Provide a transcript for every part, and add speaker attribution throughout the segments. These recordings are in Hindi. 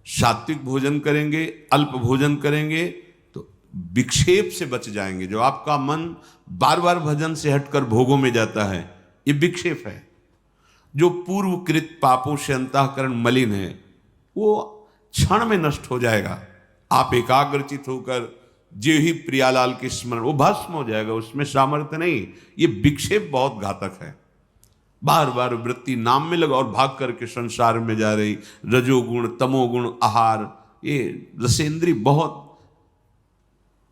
Speaker 1: सात्विक भोजन करेंगे, अल्प भोजन करेंगे तो विक्षेप से बच जाएंगे। जो आपका मन बार बार भजन से हटकर भोगों में जाता है, ये विक्षेप है। जो पूर्वकृत पापों से अंतःकरण मलिन है, वो क्षण में नष्ट हो जाएगा। आप एकाग्रचित होकर जो ही प्रियालाल के स्मरण, वो भस्म हो जाएगा, उसमें सामर्थ्य नहीं। ये विक्षेप बहुत घातक है। बार बार वृत्ति नाम में लगा और भाग करके संसार में जा रही रजोगुण तमोगुण आहार, ये रसेंद्री बहुत,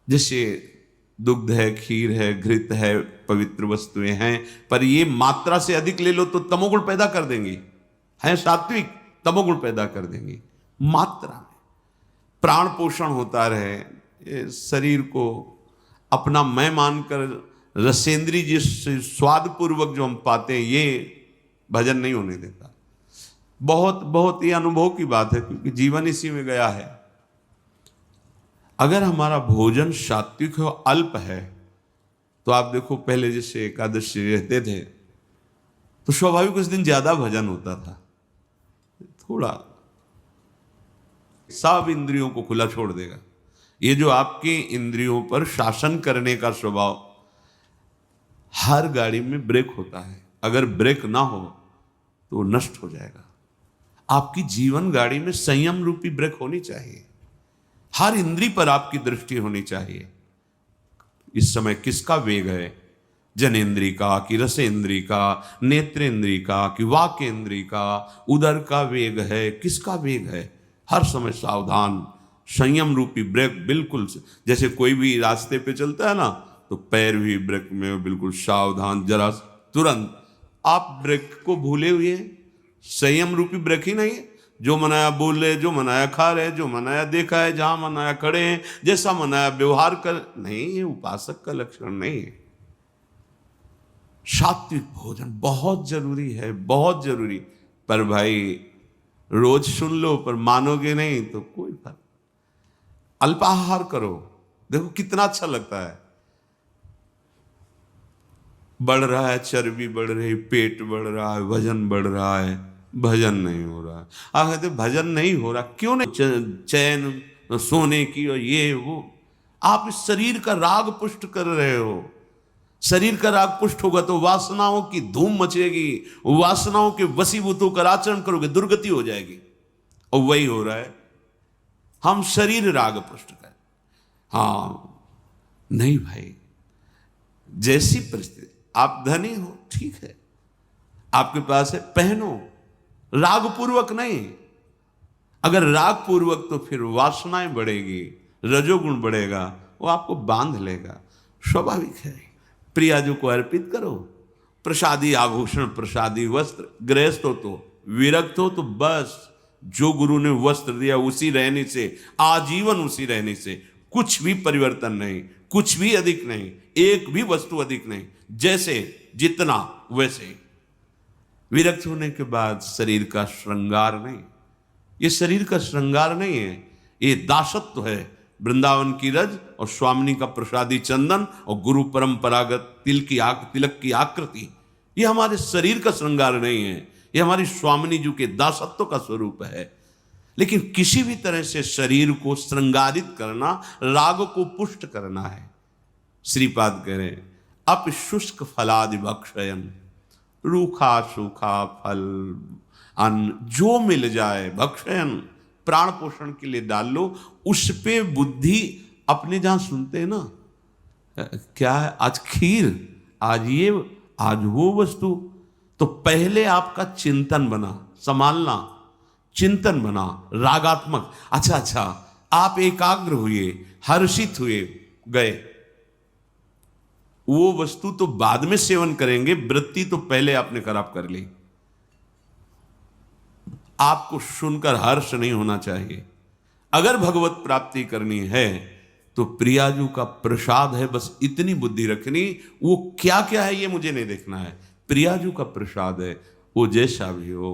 Speaker 1: जैसे दुग्ध है, खीर है, घृत है, पवित्र वस्तुएं हैं, पर ये मात्रा से अधिक ले लो तो तमोगुण पैदा कर देंगी। है सात्विक, तमोगुण पैदा कर देंगी। मात्रा में प्राण पोषण होता रहे, ये शरीर को अपना मैं मानकर रसेंद्री जिस स्वाद पूर्वक जो हम पाते हैं, ये भजन नहीं होने देता। बहुत बहुत ये अनुभव की बात है, क्योंकि जीवन इसी में गया है। अगर हमारा भोजन सात्विक हो, अल्प है, तो आप देखो पहले जैसे एकादशी रहते थे तो स्वाभाविक उस दिन ज्यादा भजन होता था। थोड़ा सब इंद्रियों को खुला छोड़ देगा। ये जो आपके इंद्रियों पर शासन करने का स्वभाव, हर गाड़ी में ब्रेक होता है, अगर ब्रेक ना हो तो नष्ट हो जाएगा। आपकी जीवन गाड़ी में संयम रूपी ब्रेक होनी चाहिए। हर इंद्री पर आपकी दृष्टि होनी चाहिए। इस समय किसका वेग है? जनेन्द्री का कि रसेंद्री का, नेत्रेंद्री का कि वाकेंद्री का, उदर का वेग है, किसका वेग है? हर समय सावधान, संयम रूपी ब्रेक बिल्कुल। जैसे कोई भी रास्ते पे चलता है ना, तो पैर भी ब्रेक में बिल्कुल सावधान, जरा तुरंत। आप ब्रेक को भूले हुए, संयम रूपी ब्रेक ही नहीं है। जो मनाया बोल रहे, जो मनाया खा रहे, जो मनाया देखा है, जहां मनाया खड़े हैं, जैसा मनाया व्यवहार कर, नहीं, ये उपासक का लक्षण नहीं है। सात्विक भोजन बहुत जरूरी है, बहुत जरूरी। पर भाई रोज सुन लो पर मानोगे नहीं तो कोई फर्क। अल्पाहार करो, देखो कितना अच्छा लगता है। बढ़ रहा है, चर्बी बढ़ रही, पेट बढ़ रहा है, वजन बढ़ रहा है, भजन नहीं हो रहा है। आप कहते भजन नहीं हो रहा, क्यों नहीं? चैन सोने की और ये वो, आप इस शरीर का राग पुष्ट कर रहे हो। शरीर का राग पुष्ट होगा तो वासनाओं की धूम मचेगी, वासनाओं के वशीभूत होकर आचरण करोगे, दुर्गति हो जाएगी। और वही हो रहा है, हम शरीर राग पुष्ट कर। हाँ नहीं भाई, जैसी परिस्थिति, आप धनी हो ठीक है, आपके पास है, पहनो, राग पूर्वक नहीं। अगर राग पूर्वक तो फिर वासनाएं बढ़ेगी, रजोगुण बढ़ेगा, वो आपको बांध लेगा। स्वाभाविक है। प्रियाजू को अर्पित करो, प्रसादी आभूषण, प्रसादी वस्त्र। गृहस्थ हो तो, विरक्त हो तो बस जो गुरु ने वस्त्र दिया उसी रहने से, आजीवन उसी रहने से, कुछ भी परिवर्तन नहीं, कुछ भी अधिक नहीं, एक भी वस्तु अधिक नहीं, जैसे जितना वैसे। विरक्त होने के बाद शरीर का श्रृंगार नहीं, ये शरीर का श्रृंगार नहीं है, ये दासत्व है। वृंदावन की रज और स्वामिनी का प्रसादी चंदन और गुरु परंपरागत तिलक की आकृति, ये हमारे शरीर का श्रृंगार नहीं है, ये हमारी स्वामिनी जी के दासत्व का स्वरूप है। लेकिन किसी भी तरह से शरीर को श्रृंगारित करना, राग को पुष्ट करना है। श्रीपाद कह रहे अप शुष्क फलादि भक्षयन, रूखा सूखा फल अन्न जो मिल जाए भक्षयन, प्राण पोषण के लिए डाल लो। उस पे बुद्धि अपने, जहां सुनते हैं ना, क्या है आज खीर, आज ये, आज वो वस्तु, तो पहले आपका चिंतन बना, संभालना, चिंतन बना रागात्मक। अच्छा आप एकाग्र हुए, हर्षित हुए, गए, वो वस्तु तो बाद में सेवन करेंगे, वृत्ति तो पहले आपने खराब कर ली। आपको सुनकर हर्ष नहीं होना चाहिए। अगर भगवत प्राप्ति करनी है तो प्रियाजू का प्रसाद है, बस इतनी बुद्धि रखनी। वो क्या क्या है ये मुझे नहीं देखना है, प्रियाजू का प्रसाद है, वो जैसा भी हो।